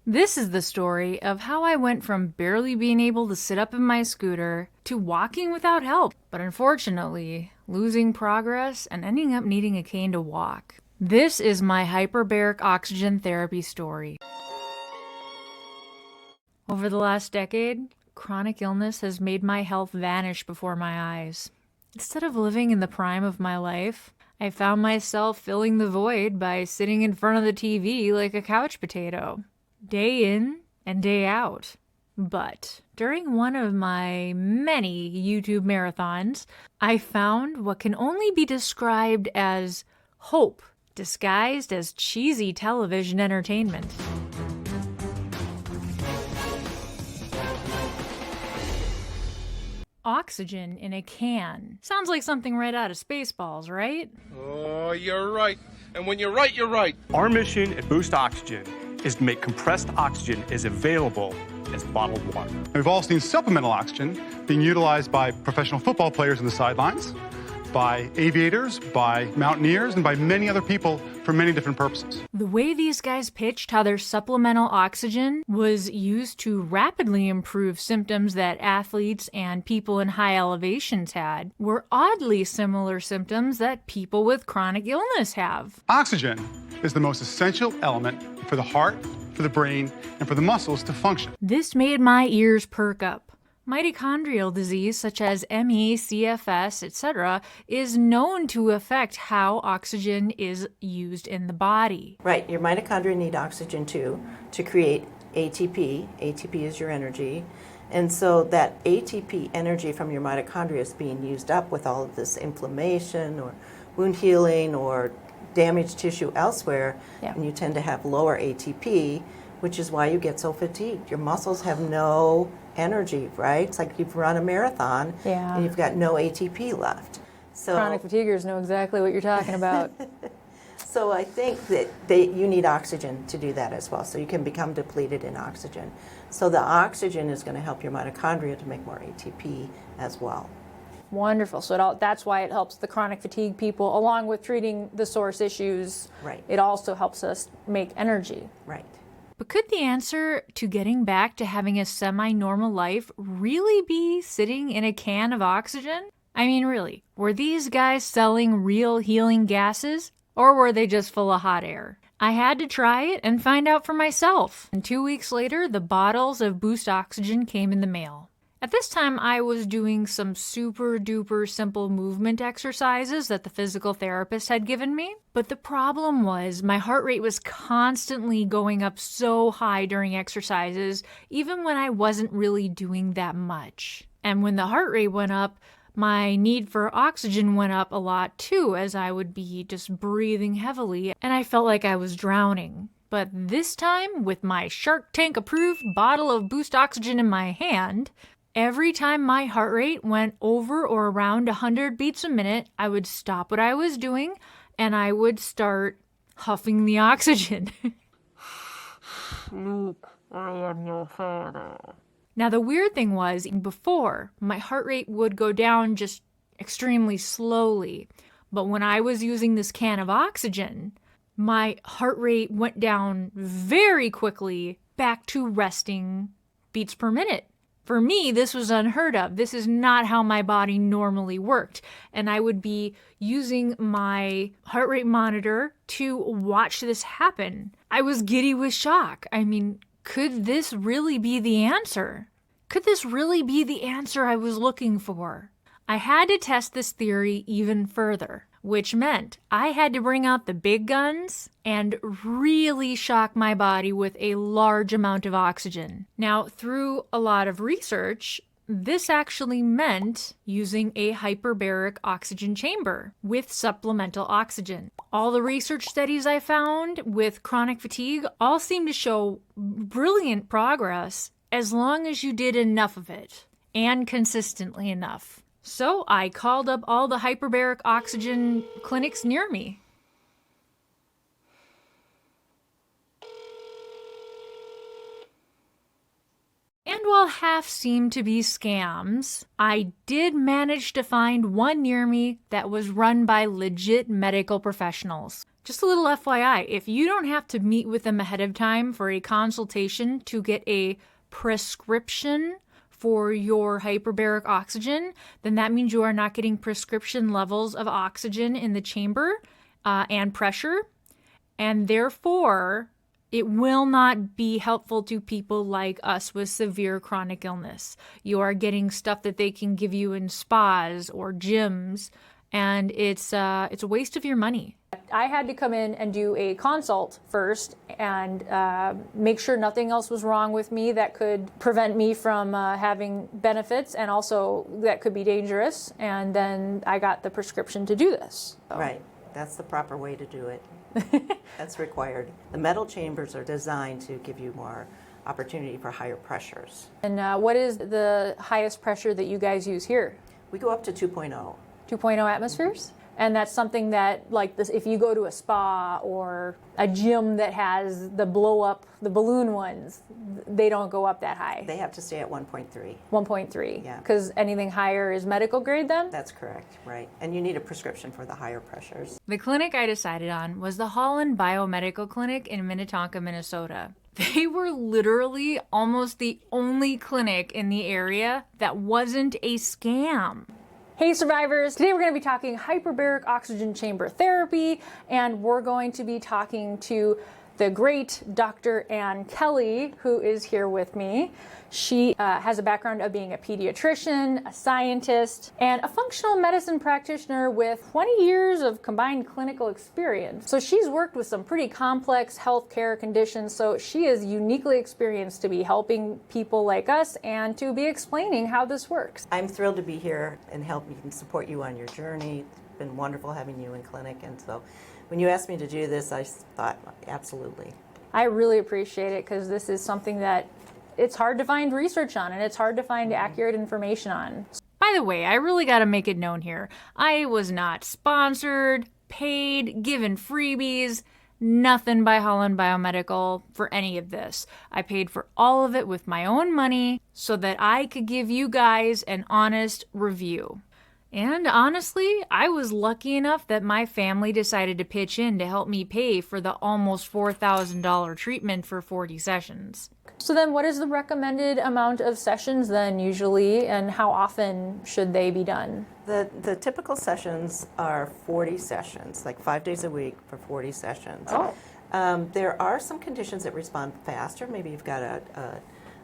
This is the story of how I went from barely being able to sit up in my scooter to walking without help, but unfortunately losing progress and ending up needing a cane to walk. This is my hyperbaric oxygen therapy story. Over the last decade, chronic illness has made my health vanish before my eyes. Instead of living in the prime of my life, I found myself filling the void by sitting in front of the TV like a couch potato, day in and day out. But during one of my many YouTube marathons, I found what can only be described as hope disguised as cheesy television entertainment. Oxygen in a can. Sounds like something right out of Spaceballs, right? Oh, you're right. And when you're right, you're right. Our mission at Boost Oxygen is to make compressed oxygen as available as bottled water. We've all seen supplemental oxygen being utilized by professional football players on the sidelines, by aviators, by mountaineers, and by many other people for many different purposes. The way these guys pitched how their supplemental oxygen was used to rapidly improve symptoms that athletes and people in high elevations had were oddly similar symptoms that people with chronic illness have. Oxygen is the most essential element for the heart, for the brain, and for the muscles to function. This made my ears perk up. Mitochondrial disease such as MECFS, etc., is known to affect how oxygen is used in the body. Right, your mitochondria need oxygen too to create ATP. ATP is your energy. And so that ATP energy from your mitochondria is being used up with all of this inflammation or wound healing or damaged tissue elsewhere, and you tend to have lower ATP, which is why you get so fatigued. Your muscles have no energy, right? It's like you've run a marathon and you've got no ATP left. So Chronic fatiguers know exactly what you're talking about. So I think that you need oxygen to do that as well. So you can become depleted in oxygen. So the oxygen is going to help your mitochondria to make more ATP as well. Wonderful. So that's why it helps the chronic fatigue people, along with treating the source issues. Right. It also helps us make energy. Right. But could the answer to getting back to having a semi-normal life really be sitting in a can of oxygen? I mean, really, were these guys selling real healing gases, or were they just full of hot air? I had to try it and find out for myself. And 2 weeks later, the bottles of Boost Oxygen came in the mail. At this time, I was doing some super duper simple movement exercises that the physical therapist had given me. But the problem was my heart rate was constantly going up so high during exercises, even when I wasn't really doing that much. And when the heart rate went up, my need for oxygen went up a lot too, as I would be just breathing heavily, and I felt like I was drowning. But this time, with my Shark Tank approved bottle of Boost Oxygen in my hand, every time my heart rate went over or around 100 beats a minute, I would stop what I was doing and I would start huffing the oxygen. Luke, I am your father. Now, the weird thing was, before, my heart rate would go down just extremely slowly. But when I was using this can of oxygen, my heart rate went down very quickly back to resting beats per minute. For me, this was unheard of. This is not how my body normally worked. And I would be using my heart rate monitor to watch this happen. I was giddy with shock. I mean, could this really be the answer? Could this really be the answer I was looking for? I had to test this theory even further, which meant I had to bring out the big guns and really shock my body with a large amount of oxygen. Now, through a lot of research, this actually meant using a hyperbaric oxygen chamber with supplemental oxygen. All the research studies I found with chronic fatigue all seem to show brilliant progress as long as you did enough of it, and consistently enough. So I called up all the hyperbaric oxygen clinics near me. And while half seemed to be scams, I did manage to find one near me that was run by legit medical professionals. Just a little FYI, if you don't have to meet with them ahead of time for a consultation to get a prescription for your hyperbaric oxygen, then that means you are not getting prescription levels of oxygen in the chamber and pressure, and therefore it will not be helpful to people like us with severe chronic illness. You are getting stuff that they can give you in spas or gyms, and it's a waste of your money. I had to come in and do a consult first and make sure nothing else was wrong with me that could prevent me from having benefits and also that could be dangerous. And then I got the prescription to do this. So. Right. That's the proper way to do it. That's required. The metal chambers are designed to give you more opportunity for higher pressures. And what is the highest pressure that you guys use here? We go up to 2.0. 2.0 atmospheres? And that's something that, like this, if you go to a spa or a gym that has the blow up, the balloon ones, they don't go up that high. They have to stay at 1.3. 1.3. Yeah. Because anything higher is medical grade then? That's correct, right. And you need a prescription for the higher pressures. The clinic I decided on was the Holland Biomedical Clinic in Minnetonka, Minnesota. They were literally almost the only clinic in the area that wasn't a scam. Hey survivors, today we're going to be talking hyperbaric oxygen chamber therapy, and we're going to be talking to the great Dr. Ann Kelly, who is here with me. She has a background of being a pediatrician, a scientist, and a functional medicine practitioner with 20 years of combined clinical experience. So she's worked with some pretty complex healthcare conditions, so she is uniquely experienced to be helping people like us and to be explaining how this works. I'm thrilled to be here and help you and support you on your journey. It's been wonderful having you in clinic, and so when you asked me to do this, I thought, absolutely. I really appreciate it because this is something that it's hard to find research on and it's hard to find accurate information on. By the way, I really got to make it known here. I was not sponsored, paid, given freebies, nothing by Holland Biomedical for any of this. I paid for all of it with my own money so that I could give you guys an honest review. And honestly, I was lucky enough that my family decided to pitch in to help me pay for the almost $4,000 treatment for 40 sessions. So then what is the recommended amount of sessions then usually, and how often should they be done? The typical sessions are 40 sessions, like 5 days a week for 40 sessions. Oh. There are some conditions that respond faster. Maybe you've got a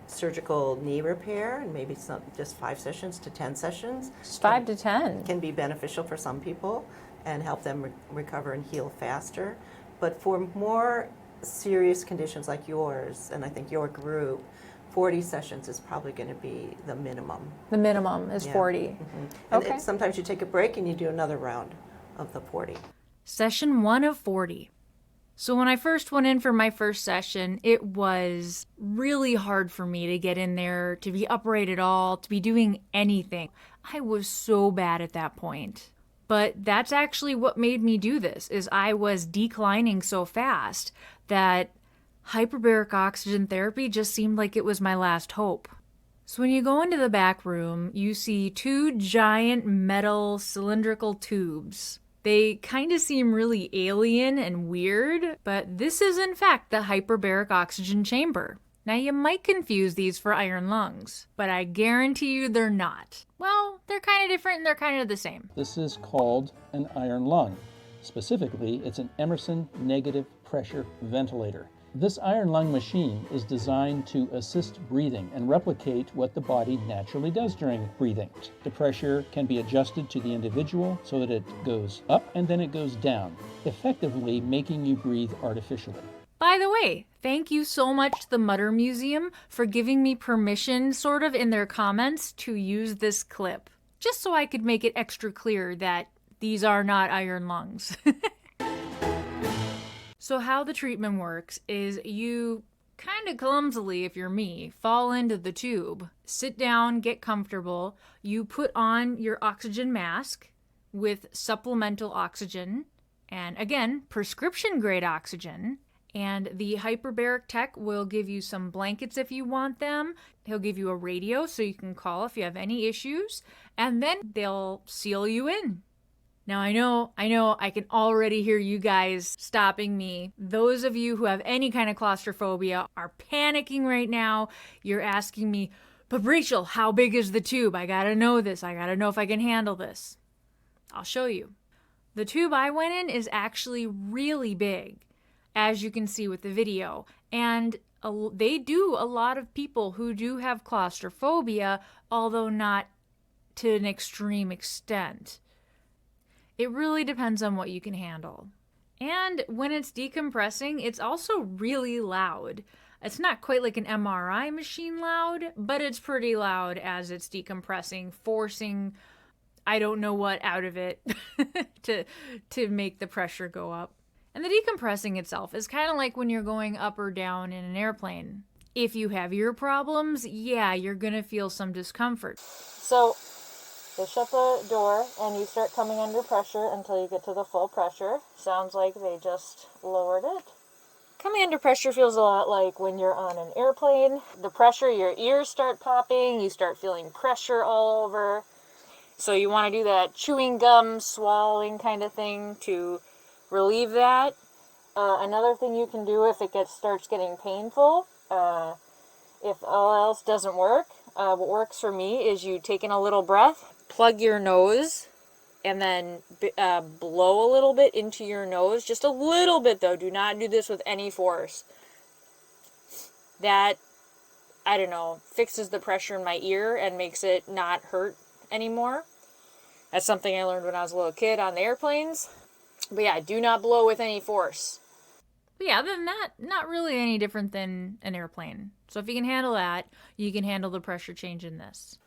surgical knee repair, and maybe just 5 sessions to 10 sessions. Just 5 to 10. Can be beneficial for some people and help them recover and heal faster. But for more serious conditions like yours, and I think your group, 40 sessions is probably going to be the minimum. The minimum is 40. Mm-hmm. And Okay. sometimes you take a break and you do another round of the 40. Session 1 of 40. So when I first went in for my first session, it was really hard for me to get in there, to be upright at all, to be doing anything. I was so bad at that point. But that's actually what made me do this, is I was declining so fast that hyperbaric oxygen therapy just seemed like it was my last hope. So when you go into the back room, you see 2 giant metal cylindrical tubes. They kind of seem really alien and weird, but this is in fact the hyperbaric oxygen chamber. Now you might confuse these for iron lungs, but I guarantee you they're not. Well, they're kind of different and they're kind of the same. This is called an iron lung. Specifically, it's an Emerson negative pressure ventilator. This iron lung machine is designed to assist breathing and replicate what the body naturally does during breathing. The pressure can be adjusted to the individual so that it goes up and then it goes down, effectively making you breathe artificially. By the way, thank you so much to the Mutter Museum for giving me permission, sort of in their comments, to use this clip, just so I could make it extra clear that these are not iron lungs. So how the treatment works is you kind of clumsily, if you're me, fall into the tube, sit down, get comfortable, you put on your oxygen mask with supplemental oxygen, and again, prescription grade oxygen, and the hyperbaric tech will give you some blankets if you want them. He'll give you a radio so you can call if you have any issues, and then they'll seal you in. Now I know, I can already hear you guys stopping me. Those of you who have any kind of claustrophobia are panicking right now. You're asking me, but Rachel, how big is the tube? I gotta know this. I gotta know if I can handle this. I'll show you. The tube I went in is actually really big, as you can see with the video. And they do a lot of people who do have claustrophobia, although not to an extreme extent. It really depends on what you can handle. And when it's decompressing, it's also really loud. It's not quite like an MRI machine loud, but it's pretty loud as it's decompressing, forcing I don't know what out of it to make the pressure go up. And the decompressing itself is kind of like when you're going up or down in an airplane. If you have ear problems, yeah, you're going to feel some discomfort. So they shut the door and you start coming under pressure until you get to the full pressure. Sounds like they just lowered it. Coming under pressure feels a lot like when you're on an airplane. The pressure, your ears start popping, you start feeling pressure all over. So you want to do that chewing gum, swallowing kind of thing to relieve that. Another thing you can do if it starts getting painful, if all else doesn't work, what works for me is you take in a little breath, plug your nose, and then blow a little bit into your nose. Just a little bit though. Do not do this with any force. That, I don't know, fixes the pressure in my ear and makes it not hurt anymore. That's something I learned when I was a little kid on the airplanes. But yeah, do not blow with any force. But yeah, other than that, not really any different than an airplane. So if you can handle that, you can handle the pressure change in this.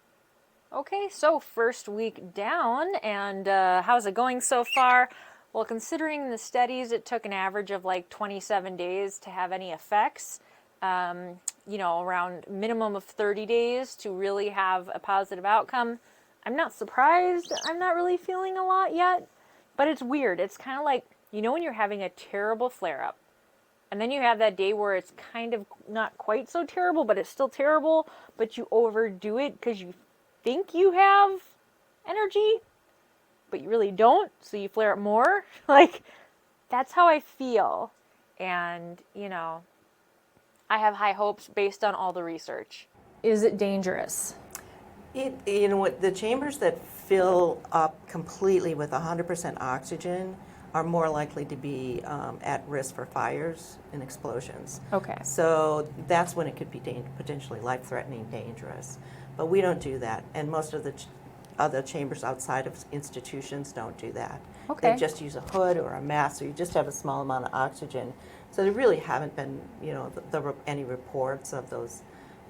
Okay, so first week down, and how's it going so far? Well, considering the studies, it took an average of like 27 days to have any effects. You know, around minimum of 30 days to really have a positive outcome. I'm not surprised. I'm not really feeling a lot yet, but it's weird. It's kind of like, you know, when you're having a terrible flare-up, and then you have that day where it's kind of not quite so terrible, but it's still terrible, but you overdo it because you think you have energy, but you really don't, so you flare up more. Like, that's how I feel. And, you know, I have high hopes based on all the research. Is it dangerous? You know what, the chambers that fill up completely with 100% oxygen are more likely to be at risk for fires and explosions. Okay. So that's when it could be potentially life-threatening, dangerous. But we don't do that, and most of the other chambers outside of institutions don't do that. Okay. They just use a hood or a mask, so you just have a small amount of oxygen. So there really haven't been, you know, any reports of those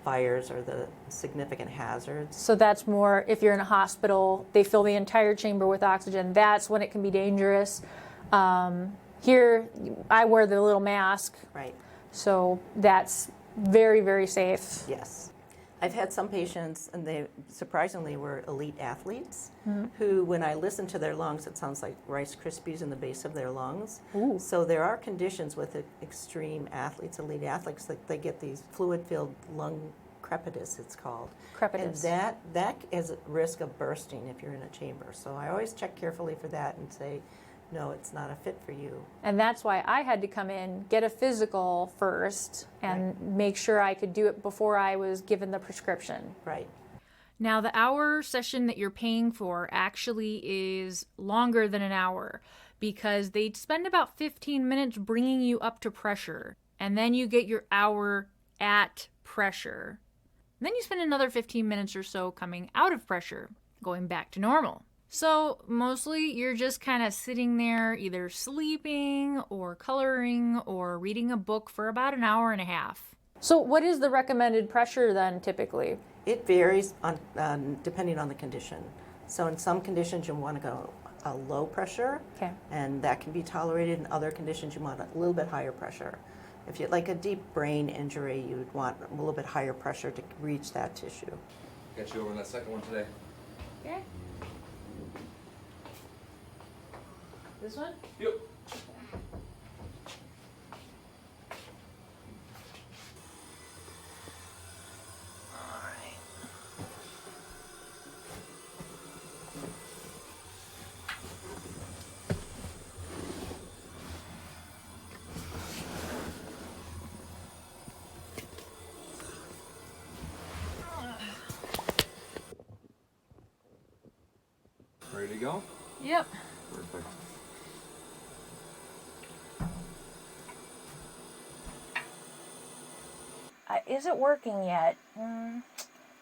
fires or the significant hazards. So that's more if you're in a hospital, they fill the entire chamber with oxygen. That's when it can be dangerous. Here, I wear the little mask. Right. So that's very, very safe. Yes. I've had some patients, and they surprisingly were elite athletes, who, when I listen to their lungs, it sounds like Rice Krispies in the base of their lungs. Ooh. So there are conditions with extreme athletes, elite athletes, that they get these fluid-filled lung crepitus, it's called. Crepitus. And that is at risk of bursting if you're in a chamber. So I always check carefully for that and say, no, it's not a fit for you. And that's why I had to come in, get a physical first, and make sure I could do it before I was given the prescription. Right. Now, the hour session that you're paying for actually is longer than an hour because they spend about 15 minutes bringing you up to pressure, and then you get your hour at pressure. And then you spend another 15 minutes or so coming out of pressure, going back to normal. So mostly you're just kind of sitting there either sleeping or coloring or reading a book for about an hour and a half. So what is the recommended pressure then typically? It varies depending on the condition. So in some conditions you want to go a low pressure, Okay. and that can be tolerated. In other conditions you want a little bit higher pressure. If you like a deep brain injury, you would want a little bit higher pressure to reach that tissue. Got you over in that second one today. Okay. This one? Yep. Ready to go? Yep. Perfect. Is it working yet?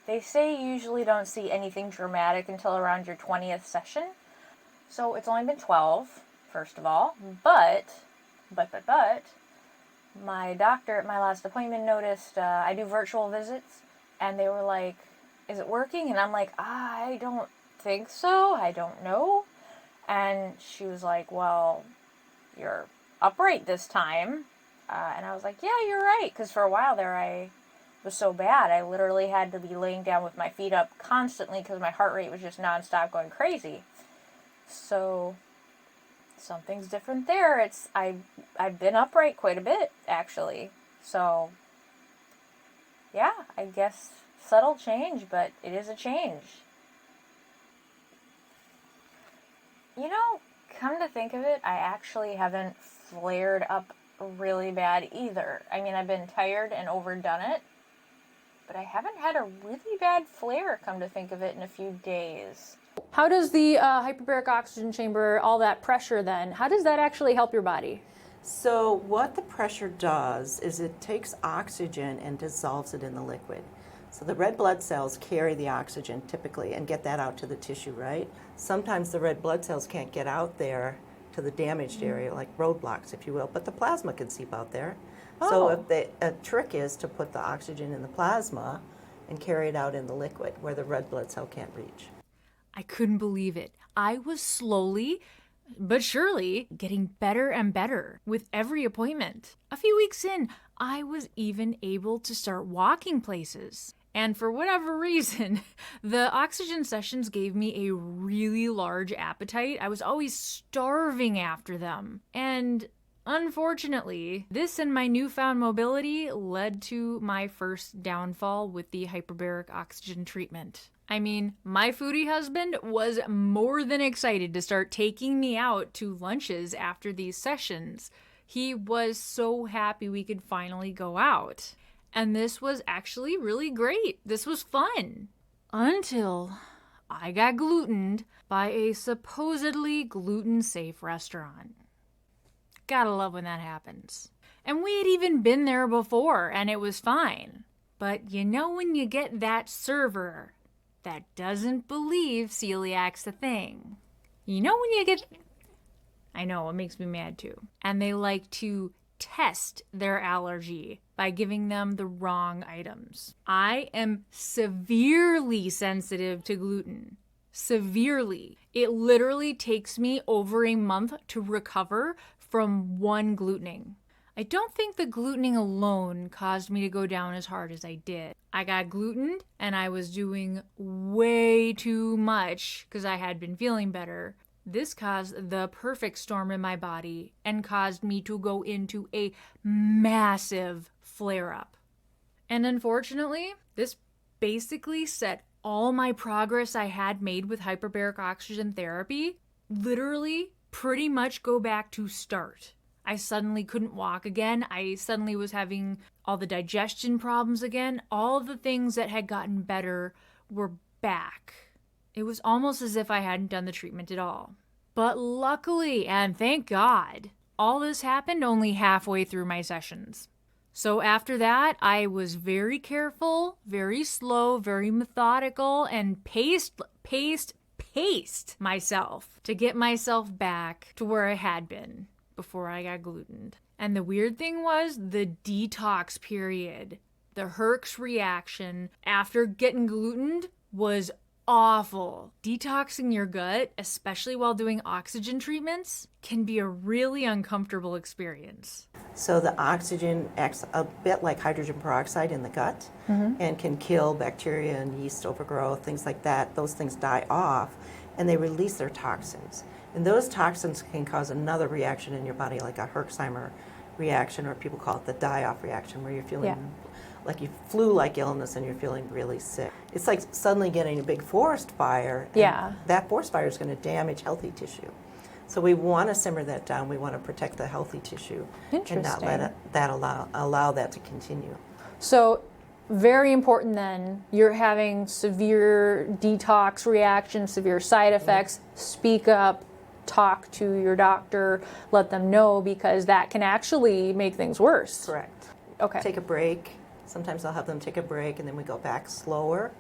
They say you usually don't see anything dramatic until around your 20th session. So it's only been 12, first of all. But, my doctor at my last appointment noticed I do virtual visits, and they were like, is it working? And I'm like, I don't think so. I don't know. And she was like, well, you're upright this time. And I was like, yeah, you're right. Because for a while there, I was so bad. I literally had to be laying down with my feet up constantly because my heart rate was just nonstop going crazy. So something's different there. I've been upright quite a bit, actually. So yeah, I guess subtle change, but it is a change. You know, come to think of it, I actually haven't flared up really bad either. I mean, I've been tired and overdone it, but I haven't had a really bad flare, come to think of it, in a few days. How does the hyperbaric oxygen chamber, all that pressure then, how does that actually help your body? So what the pressure does is it takes oxygen and dissolves it in the liquid. So the red blood cells carry the oxygen typically and get that out to the tissue, right? Sometimes the red blood cells can't get out there to the damaged area, like roadblocks, if you will, but the plasma can seep out there. So a trick is to put the oxygen in the plasma and carry it out in the liquid where the red blood cell can't reach. I couldn't believe it. I was slowly but surely getting better and better with every appointment. A few weeks in, I was even able to start walking places. And for whatever reason, the oxygen sessions gave me a really large appetite. I was always starving after them. And unfortunately, this and my newfound mobility led to my first downfall with the hyperbaric oxygen treatment. I mean, my foodie husband was more than excited to start taking me out to lunches after these sessions. He was so happy we could finally go out. And this was actually really great. This was fun. Until I got glutened by a supposedly gluten-safe restaurant. Gotta love when that happens. And we had even been there before, and it was fine. But you know when you get that server that doesn't believe celiac's a thing? You know when you get... I know, it makes me mad too. And they like to test their allergy by giving them the wrong items. I am severely sensitive to gluten. Severely. It literally takes me over a month to recover from one glutening. I don't think the glutening alone caused me to go down as hard as I did. I got glutened and I was doing way too much because I had been feeling better. This caused the perfect storm in my body and caused me to go into a massive flare-up. And unfortunately, this basically set all my progress I had made with hyperbaric oxygen therapy literally pretty much go back to start. I suddenly couldn't walk again. I suddenly was having all the digestion problems again. All the things that had gotten better were back. It was almost as if I hadn't done the treatment at all. But luckily, and thank God, all this happened only halfway through my sessions. So after that, I was very careful, very slow, very methodical, and paced myself to get myself back to where I had been before I got glutened. And the weird thing was the detox period. The HERX reaction after getting glutened was awful. Detoxing your gut, especially while doing oxygen treatments, can be a really uncomfortable experience. So the oxygen acts a bit like hydrogen peroxide in the gut and can kill bacteria and yeast overgrowth, things like that. Those things die off and they release their toxins. And those toxins can cause another reaction in your body, like a Herxheimer reaction, or people call it the die-off reaction, where you're feeling like you flu-like illness and you're feeling really sick. It's like suddenly getting a big forest fire. And that forest fire is going to damage healthy tissue. So we want to simmer that down. We want to protect the healthy tissue and not let that allow that to continue. So Very important then, you're having severe detox reactions, severe side effects, speak up, talk to your doctor, let them know, because that can actually make things worse. Correct. Okay. Take a break. Sometimes I'll have them take a break and then we go back slower.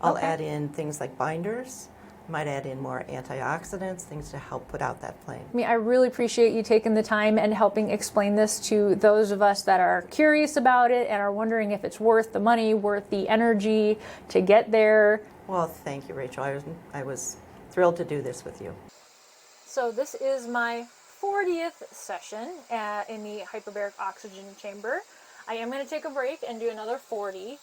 I'll add in things like binders. Might add in more antioxidants, things to help put out that flame. I mean, I really appreciate you taking the time and helping explain this to those of us that are curious about it and are wondering if it's worth the money, worth the energy to get there. Well, thank you, Rachel. I was thrilled to do this with you. So this is my 40th session in the hyperbaric oxygen chamber. I am going to take a break and do another 40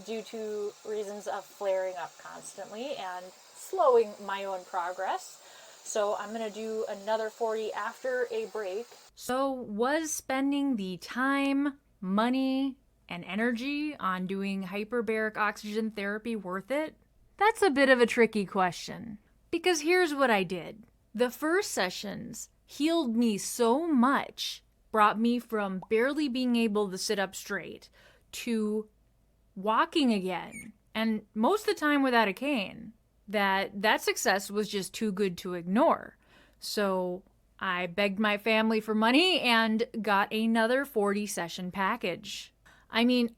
due to reasons of flaring up constantly and slowing my own progress. So I'm going to do another 40 after a break. So was spending the time, money, and energy on doing hyperbaric oxygen therapy worth it? That's a bit of a tricky question. Because here's what I did. The first sessions healed me so much, brought me from barely being able to sit up straight to walking again, and most of the time without a cane, that success was just too good to ignore. So I begged my family for money and got another 40 session package. I mean,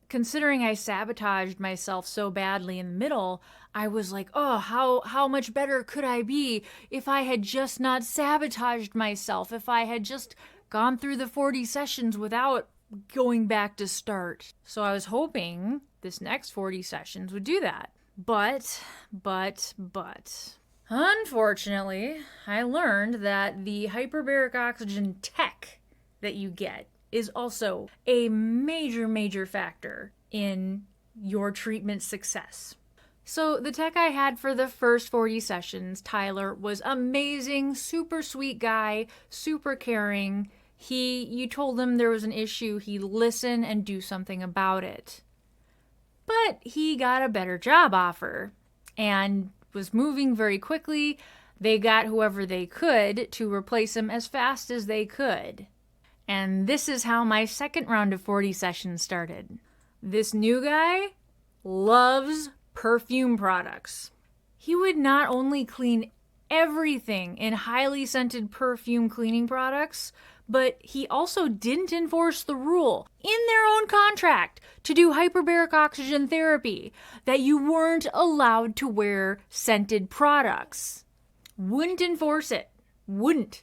considering I sabotaged myself so badly in the middle, I was like, oh, how much better could I be if I had just not sabotaged myself, if I had just gone through the 40 sessions without going back to start. So I was hoping this next 40 sessions would do that. But, unfortunately, I learned that the hyperbaric oxygen tech that you get is also a major factor in your treatment success. So the tech I had for the first 40 sessions, Tyler, was amazing, super sweet guy, super caring. You told him there was an issue, he'd listen and do something about it. But he got a better job offer and was moving very quickly. They got whoever they could to replace him as fast as they could. And this is how my second round of 40 sessions started. This new guy loves perfume products. He would not only clean everything in highly scented perfume cleaning products, but he also didn't enforce the rule in their own contract to do hyperbaric oxygen therapy that you weren't allowed to wear scented products. Wouldn't enforce it. Wouldn't.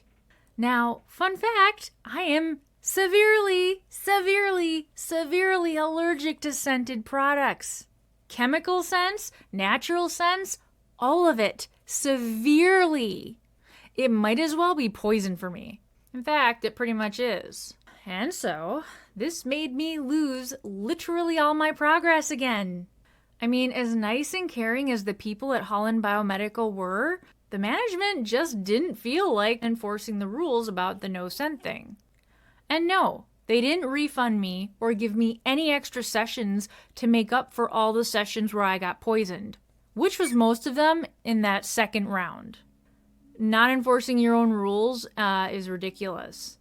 Now, fun fact, I am severely allergic to scented products. Chemical scents, natural scents, all of it. Severely. It might as well be poison for me. In fact, it pretty much is. And so, this made me lose literally all my progress again. I mean, as nice and caring as the people at Holland Biomedical were, the management just didn't feel like enforcing the rules about the no scent thing. And no, they didn't refund me or give me any extra sessions to make up for all the sessions where I got poisoned, which was most of them in that second round. Not enforcing your own rules is ridiculous.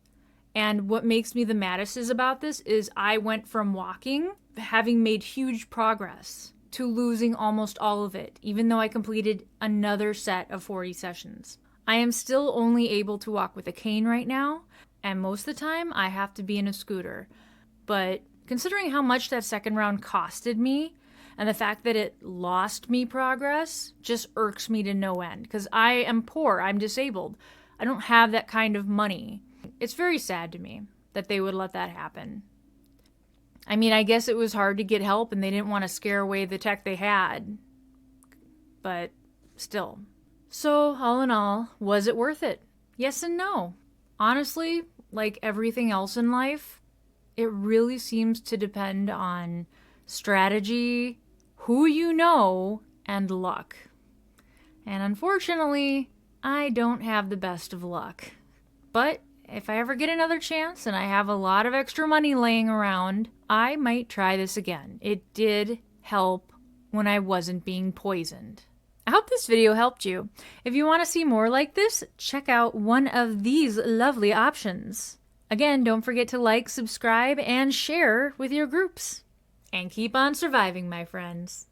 And what makes me the maddest about this is I went from walking, having made huge progress, to losing almost all of it, even though I completed another set of 40 sessions. I am still only able to walk with a cane right now, and most of the time I have to be in a scooter. But considering how much that second round costed me, and the fact that it lost me progress just irks me to no end, because I am poor, I'm disabled. I don't have that kind of money. It's very sad to me that they would let that happen. I mean, I guess it was hard to get help and they didn't want to scare away the tech they had. But still. So, all in all, was it worth it? Yes and no. Honestly, like everything else in life, it really seems to depend on strategy, who you know, and luck. And unfortunately, I don't have the best of luck. But if I ever get another chance and I have a lot of extra money laying around, I might try this again. It did help when I wasn't being poisoned. I hope this video helped you. If you want to see more like this, check out one of these lovely options. Again, don't forget to like, subscribe, and share with your groups. And keep on surviving, my friends.